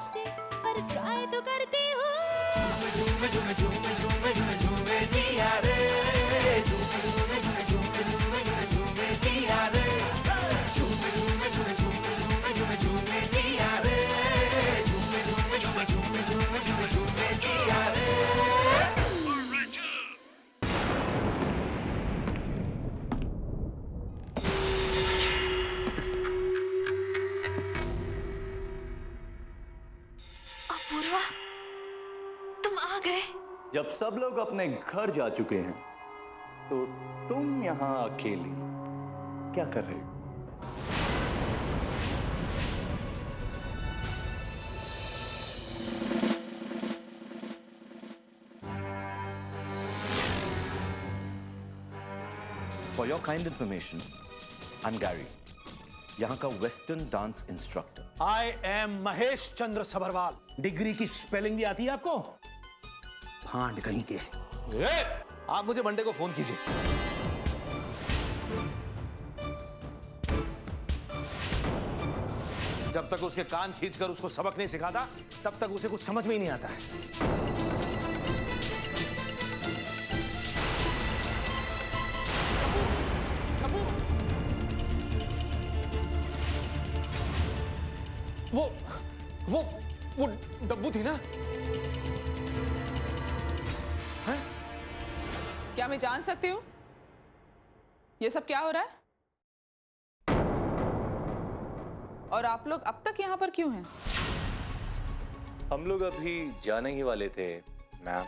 से, पर ट्राई तो करती हूँ। झूमे झूमे झूमे झूमे झूमे झूमे जिया रे, झूमे झूमे झूमे झूमे झूमे झूमे झूमे जिया रे, झूमे झूमे झूमे झूमे झूमे झूमे झूमे जिया रे, झूमे झूमे झूमे झूमे झूमे झूमे झूमे जिया रे। अपूर्वा, तुम आ गए। जब सब लोग अपने घर जा चुके हैं तो तुम यहां अकेली क्या कर रहे हो? For your kind information, I'm Gary, यहाँ का western dance instructor. I am Mahesh Chandra Sabharwal. Degree की स्पेलिंग भी आती है आपको? फांड कहीं के। आप मुझे मंडे को फोन कीजिए। जब तक उसके कान खींचकर उसको सबक नहीं सिखाता तब तक उसे कुछ समझ में ही नहीं आता है। वो डब्बू थी ना? है? क्या मैं जान सकती हूँ ये सब क्या हो रहा है? और आप लोग अब तक यहाँ पर क्यों हैं? हम लोग अभी जाने ही वाले थे मैम।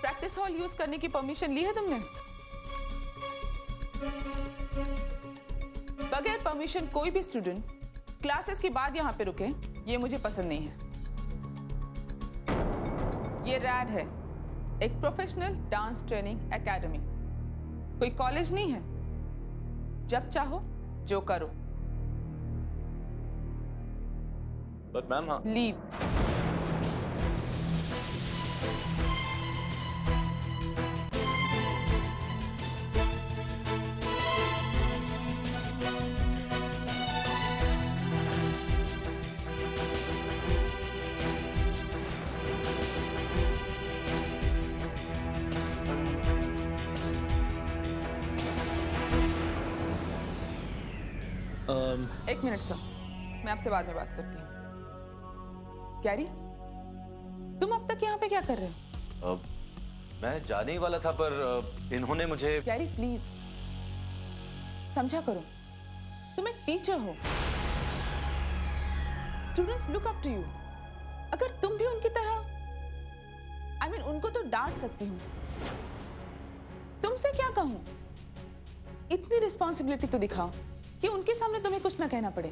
प्रैक्टिस हॉल यूज करने की परमिशन ली है तुमने? बगैर परमिशन कोई भी स्टूडेंट क्लासेस के बाद यहाँ पे रुके, ये मुझे पसंद नहीं है। ये रैड है, एक प्रोफेशनल डांस ट्रेनिंग एकेडमी, कोई कॉलेज नहीं है। जब चाहो जो करो। बट मैम हाँ। लीव। एक मिनट सर, मैं आपसे बाद में बात करती हूँ। गैरी, तुम अब तक यहाँ पे क्या कर रहे हो? मैं जाने ही वाला था पर इन्होंने मुझे। गैरी प्लीज समझा करो, तुम एक टीचर हो। Students look up to you. अगर तुम भी उनकी तरह उनको तो डांट सकती हूँ, तुमसे क्या कहूँ? इतनी रिस्पॉन्सिबिलिटी तो दिखाओ कि उनके सामने तुम्हें कुछ ना कहना पड़े।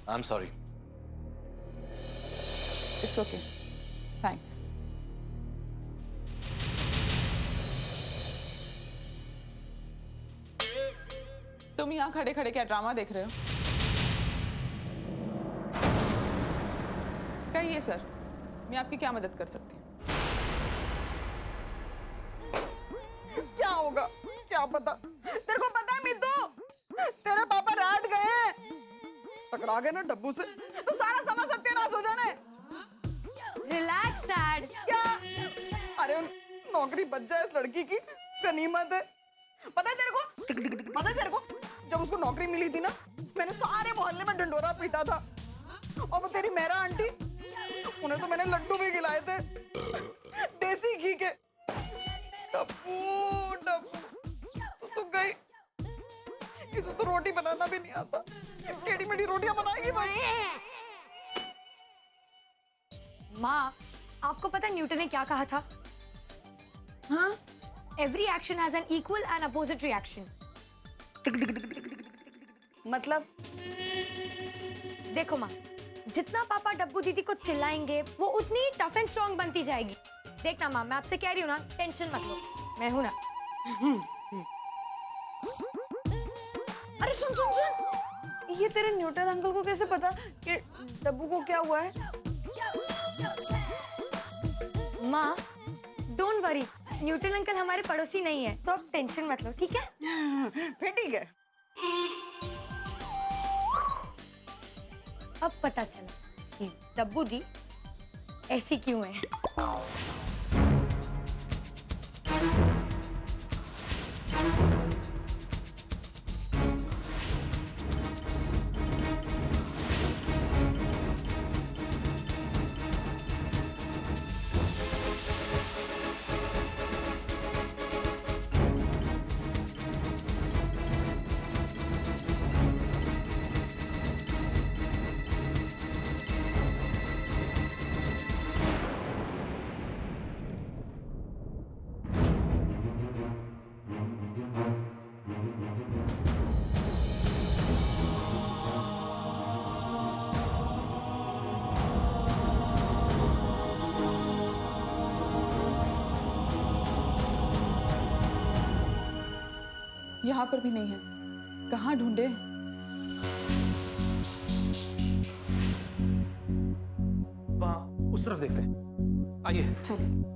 I'm sorry. It's okay. Thanks. तुम यहाँ खड़े खड़े क्या ड्रामा देख रहे हो? कहिए सर, मैं आपकी क्या मदद कर सकती हूँ? क्या होगा क्या पता। तेरे को पता है मित्तू, तेरे पापा रात गए, टकरा गए ना डब्बू से, तो सारा समाज सत्यानाश हो जाना है। Relax dad. क्या? अरे नौकरी बच जाए इस लड़की की गनीमत है। पता है तेरे को, पता है तेरे को, जब उसको नौकरी मिली थी ना, मैंने सारे मोहल्ले में डंडोरा पीटा था। और वो तेरी मेरा आंटी, उन्हें तो मैंने लड्डू भी खिलाए थे देसी घी के। डब्बू डब्बू तो गई, इसे तो रोटी बनाना भी नहीं आता। टेढ़ी मेढ़ी रोटियां बनाएगी भाई। माँ, आपको पता न्यूटन ने क्या कहा था? हाँ? Every action has an equal and opposite reaction. मतलब? देखो माँ, जितना पापा डब्बू दीदी को चिल्लाएंगे वो उतनी टफ एंड स्ट्रॉन्ग बनती जाएगी। देखना माँ, मैं आपसे कह रही हूँ ना, टेंशन मत लो, मैं हूं ना। अरे सुन सुन सुन, ये तेरे न्यूटन अंकल को कैसे पता कि डब्बू को क्या हुआ है? माँ, डोंट वरी, न्यूटन अंकल हमारे पड़ोसी नहीं है, तो आप टेंशन मत लो, ठीक है? फिर ठीक है, अब पता चला कि डब्बू दी ऐसी क्यों है। यहाँ पर भी नहीं है। कहाँ ढूंढे? वहाँ उस तरफ देखते हैं। आइए। चलिए।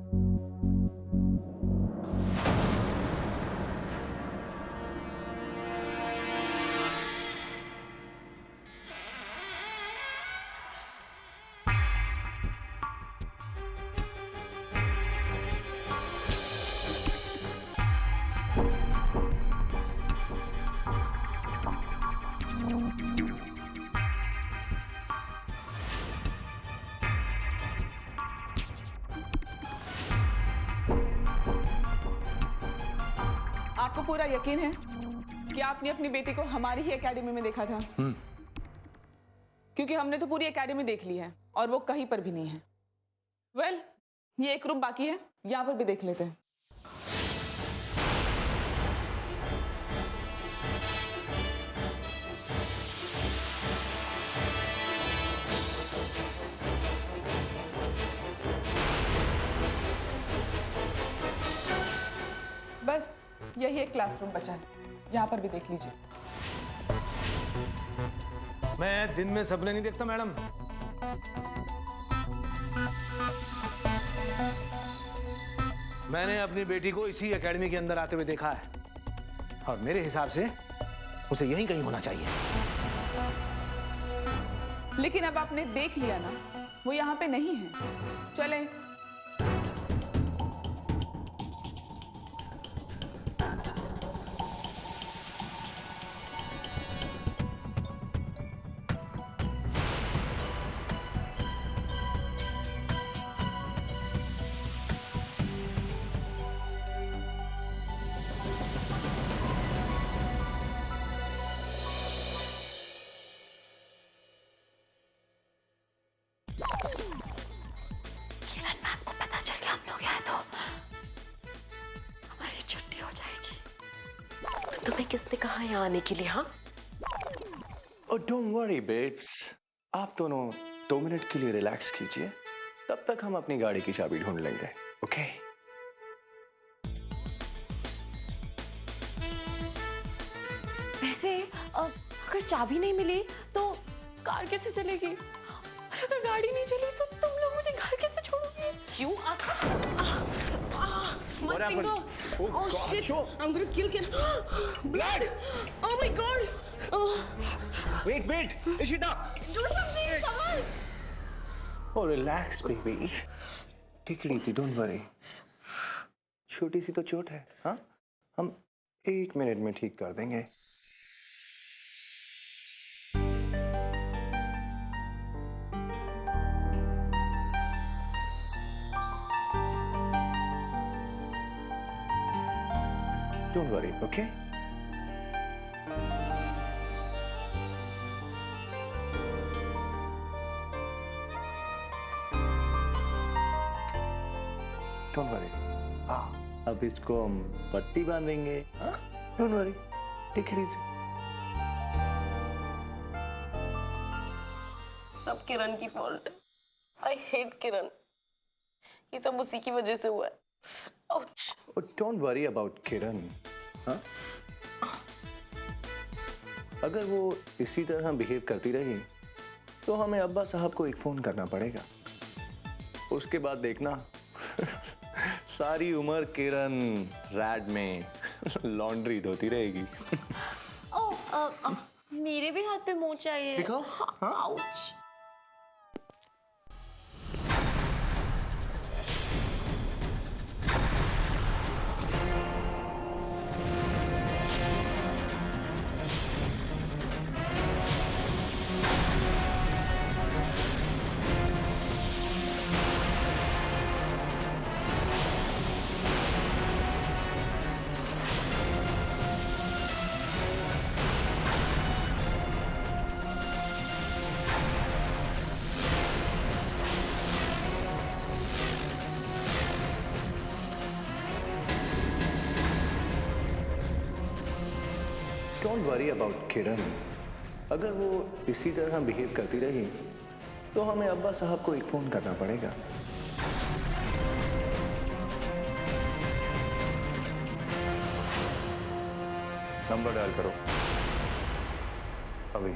आपको पूरा यकीन है कि आपने अपनी बेटी को हमारी ही एकेडमी में देखा था? क्योंकि हमने तो पूरी एकेडमी देख ली है और वो कहीं पर भी नहीं है। वेल, ये एक रूम बाकी है, यहाँ पर भी देख लेते हैं। बस यही एक क्लासरूम बचा है, यहाँ पर भी देख लीजिए। मैं दिन में सपने नहीं देखता मैडम। मैंने अपनी बेटी को इसी एकेडमी के अंदर आते हुए देखा है और मेरे हिसाब से उसे यहीं कहीं होना चाहिए। लेकिन अब आपने देख लिया ना, वो यहाँ पे नहीं है। चलें। तुम्हें किसने कहा यहाँ आने के लिए? हाँ, और डोंट वरी बेब्स, आप दोनों 2 मिनट के लिए रिलैक्स कीजिए, तब तक हम अपनी गाड़ी की चाबी ढूंढ लेंगे। ओके? वैसे अगर चाबी नहीं मिली तो कार कैसे चलेगी? और अगर गाड़ी नहीं चली तो तुम लोग मुझे घर कैसे छोड़ोगे? क्यों? What happened? Oh shit! I'm gonna kill Ken. Blood! Oh my god! Oh, Wait, Ishita! do something, someone! Oh, relax, baby. Take it easy, don't worry. छोटी सी तो चोट है, हाँ? हम 1 मिनट में ठीक कर देंगे। Don't worry, okay? Don't worry. अब इसको हम पट्टी बांधेंगे। Don't worry. Take it easy. सब किरण की फॉल्ट है। I hate किरण। ये सब उसी की वजह से हुआ है। Ouch. Oh, don't worry about किरण। हाँ? अगर वो इसी तरह बिहेव करती रही तो हमें अब्बा साहब को एक फोन करना पड़ेगा। उसके बाद देखना सारी उम्र किरण रैड में लॉन्ड्री धोती रहेगी। Oh, मेरे भी हाथ पे मोच चाहिए। दिखाओ। हाँ? आउच। डोंट वरी अबाउट किरण। अगर वो इसी तरह बिहेव करती रही तो हमें अब्बा साहब को एक फोन करना पड़ेगा। नंबर डायल करो अभी।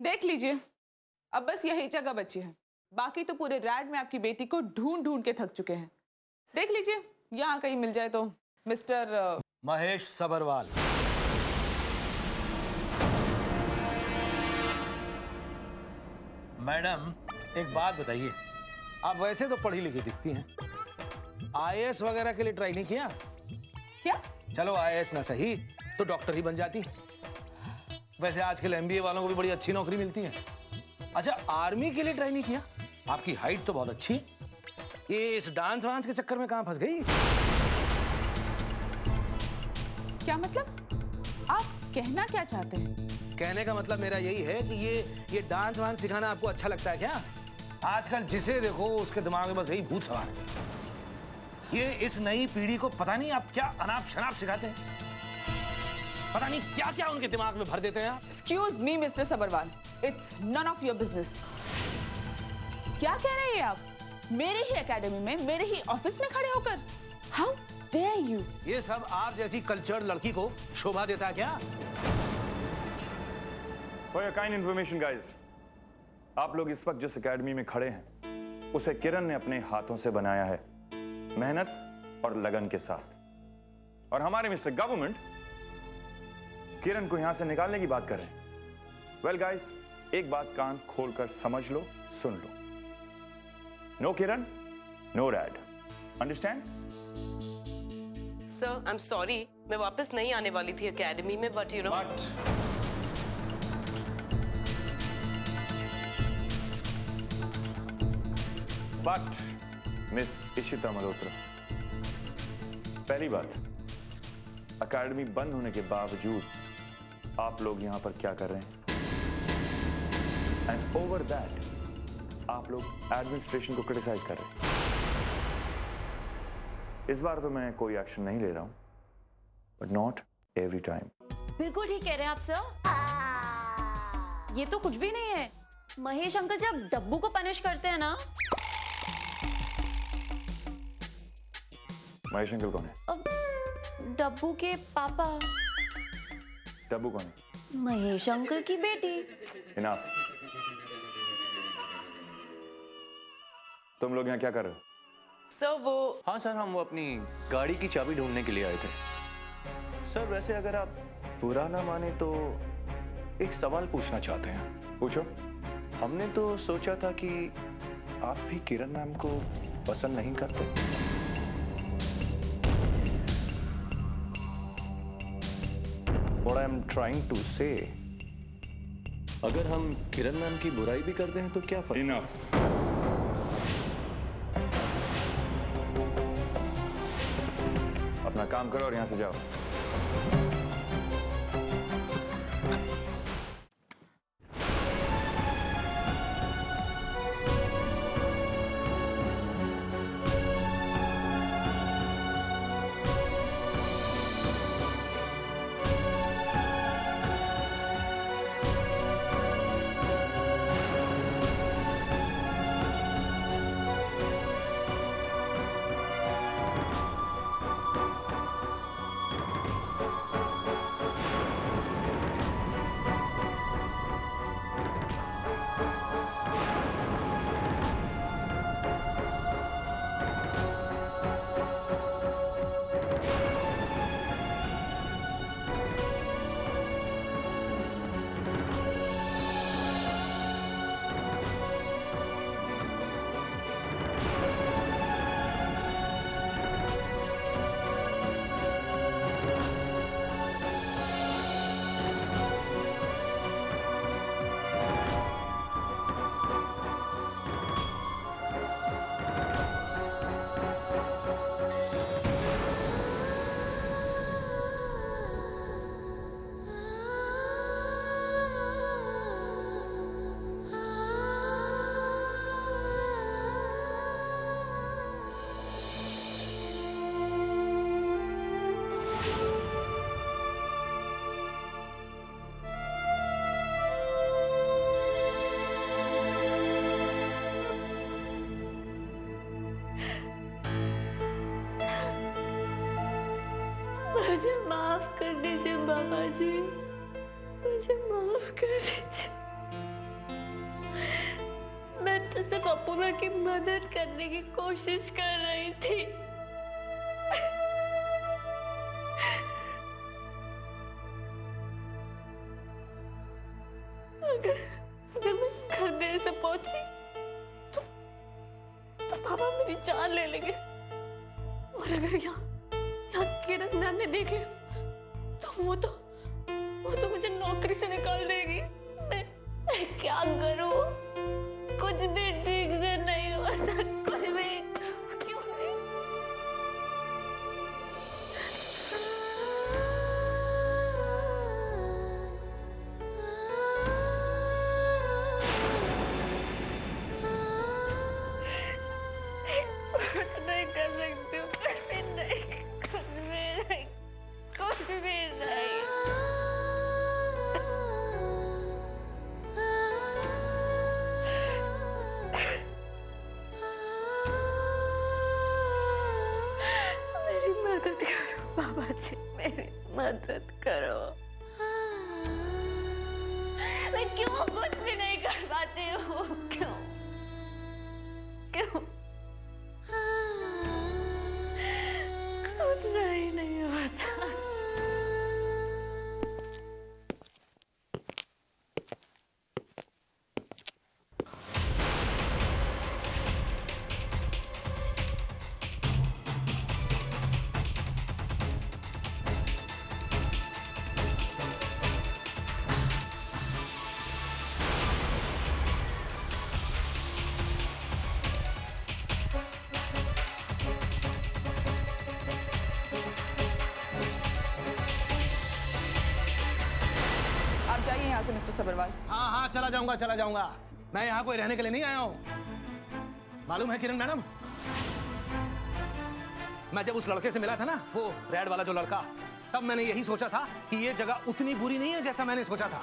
देख लीजिए, अब बस यही जगह बची है, बाकी तो पूरे रैड में आपकी बेटी को ढूंढ ढूंढ के थक चुके हैं। देख लीजिए, यहाँ कहीं मिल जाए तो। मिस्टर महेश सबरवाल। मैडम एक बात बताइए, आप वैसे तो पढ़ी लिखी दिखती हैं, आईएएस वगैरह के लिए ट्राई नहीं किया? क्या? चलो आईएएस ना सही तो डॉक्टर ही बन जाती। वैसे आजकल एमबीए वालों को भी बड़ी अच्छी नौकरी मिलती है। अच्छा, आर्मी के लिए ट्राई नहीं किया? आपकी हाइट तो बहुत अच्छी है, ये इस डांस वांस के चक्कर में कहां फंस गई? क्या मतलब? आप कहना क्या चाहते हैं? कहने का मतलब मेरा यही है कि ये डांस वांस सिखाना आपको अच्छा लगता है क्या? आजकल जिसे देखो उसके दिमाग में बस यही भूत सवार है। ये इस नई पीढ़ी को पता नहीं आप क्या अनाप शनाप सिखाते हैं, पता नहीं क्या क्या उनके दिमाग में भर देते हैं आप। Excuse me, mister Sabharwal, it's none of your business। क्या कह रहे हैं आप? मेरे ही एकेडमी में, मेरे ही ऑफिस में खड़े होकर? How dare you? ये सब आप जैसी कल्चर्ड लड़की को शोभा देता है क्या? For your kind information, guys, आप लोग इस वक्त जिस एकेडमी में खड़े हैं उसे किरण ने अपने हाथों से बनाया है, मेहनत और लगन के साथ। और हमारे मिस्टर गवर्नमेंट किरण को यहां से निकालने की बात कर रहे हैं। वेल गाइस, एक बात कान खोलकर समझ लो, सुन लो। No Kiran, no red. Understand? Sir, I am sorry, मैं वापस नहीं आने वाली थी एकेडमी में, but you know. But miss Ishita Malhotra, पहली बात, एकेडमी बंद होने के बावजूद आप लोग यहां पर क्या कर रहे हैं? एंड ओवर दैट आप लोग एडमिनिस्ट्रेशन को क्रिटिसाइज कर रहे हैं। इस बार तो मैं कोई एक्शन नहीं ले रहा हूं, बट नॉट एवरी टाइम। बिल्कुल ठीक कह रहे हैं आप सर, ये तो कुछ भी नहीं है। महेश अंकल जब डब्बू को पनिश करते हैं ना। महेश अंकल कौन है? डब्बू के पापा। डब्बू कौन है? महेश अंकल की बेटी। इनफ। तुम लोग यहाँ क्या कर रहे हो? सर वो। हाँ सर, हम वो अपनी गाड़ी की चाबी ढूंढने के लिए आए थे। सर वैसे अगर आप बुरा ना माने तो एक सवाल पूछना चाहते हैं। पूछो। हमने तो सोचा था कि आप भी किरण मैम को पसंद नहीं करते। What I'm trying to say अगर हम किरण मैम की बुराई भी करते हैं तो क्या फर्क? इनफ। अपना काम करो और यहां से जाओ। मुझे माफ कर दीजिए बाबा जी, मुझे माफ कर दीजिए। मैं तो सिर्फ अपूर्वा की मदद करने की कोशिश कर रही थी। अगर मैं घर देर से पहुंची तो पापा मेरी जान ले लेंगे, और अगर यहाँ किरण मैम ने देख लिया तो वो तो मुझे नौकरी से निकाल देगी। मैं क्या करूं? कुछ भी ठीक से नहीं होता, कुछ भी। क्यों नहीं? कुछ नहीं कर सकती हूँ, कुछ भी नहीं, कुछ भी नहीं, कुछ भी नहीं। मेरी मदद करो बाबा जी, मेरी मदद करो। मैं क्यों कुछ भी नहीं कर पाती हूँ? क्यों? कुछ सही नहीं होता। जाइए यहाँ से मिस्टर सबरवाल। हाँ, चला जाऊंगा। मैं यहाँ कोई रहने के लिए नहीं आया हूँ। मालूम है किरण मैडम, मैं जब उस लड़के से मिला था ना, वो रेड वाला जो लड़का, तब मैंने यही सोचा था कि ये जगह उतनी बुरी नहीं है जैसा मैंने सोचा था।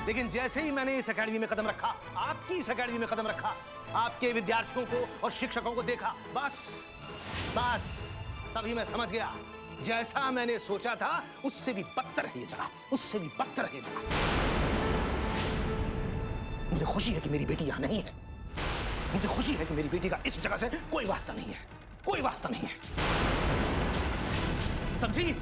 लेकिन जैसे ही मैंने इस एकेडमी में कदम रखा, आपकी इस एकेडमी में कदम रखा, आपके विद्यार्थियों को और शिक्षकों को देखा, बस तभी मैं समझ गया, जैसा मैंने सोचा था उससे भी बदतर है ये जगह, उससे भी बदतर है ये जगह। मुझे खुशी है कि मेरी बेटी यहाँ नहीं है। मुझे खुशी है कि मेरी बेटी का इस जगह से कोई वास्ता नहीं है, कोई वास्ता नहीं है। समझी?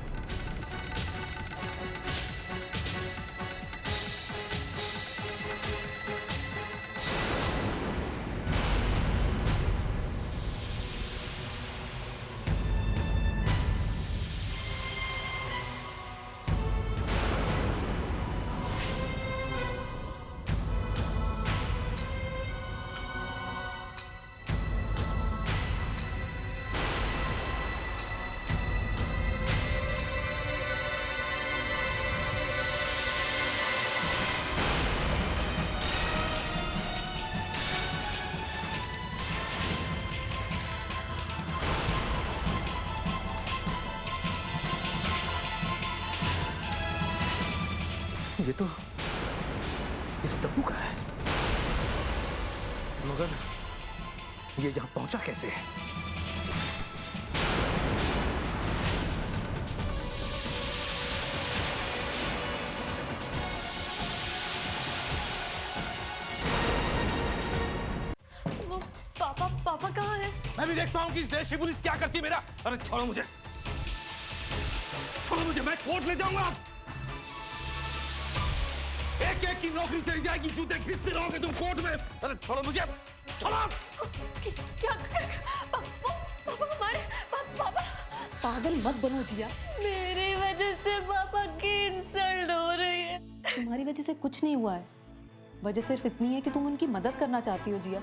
ये तो डब्बू का है, मगर ये यहां पहुंचा कैसे है? वो पापा कहाँ है? मैं भी देखता हूँ कि इस देश की पुलिस क्या करती है मेरा। अरे छोड़ो मुझे, मैं कोर्ट ले जाऊंगा। एक की नौकरी चली जाएगी, जूते घिसते रहोगे तुम कोर्ट में। अरे छोड़ो मुझे, छोड़ो। क्या पापा हमारे पापा? पागल मत बनो जिया, मेरी वजह से पापा की इंसल्ट हो रही है। तुम्हारी वजह से कुछ नहीं हुआ है। वजह सिर्फ इतनी है कि तुम उनकी मदद करना चाहती हो जिया।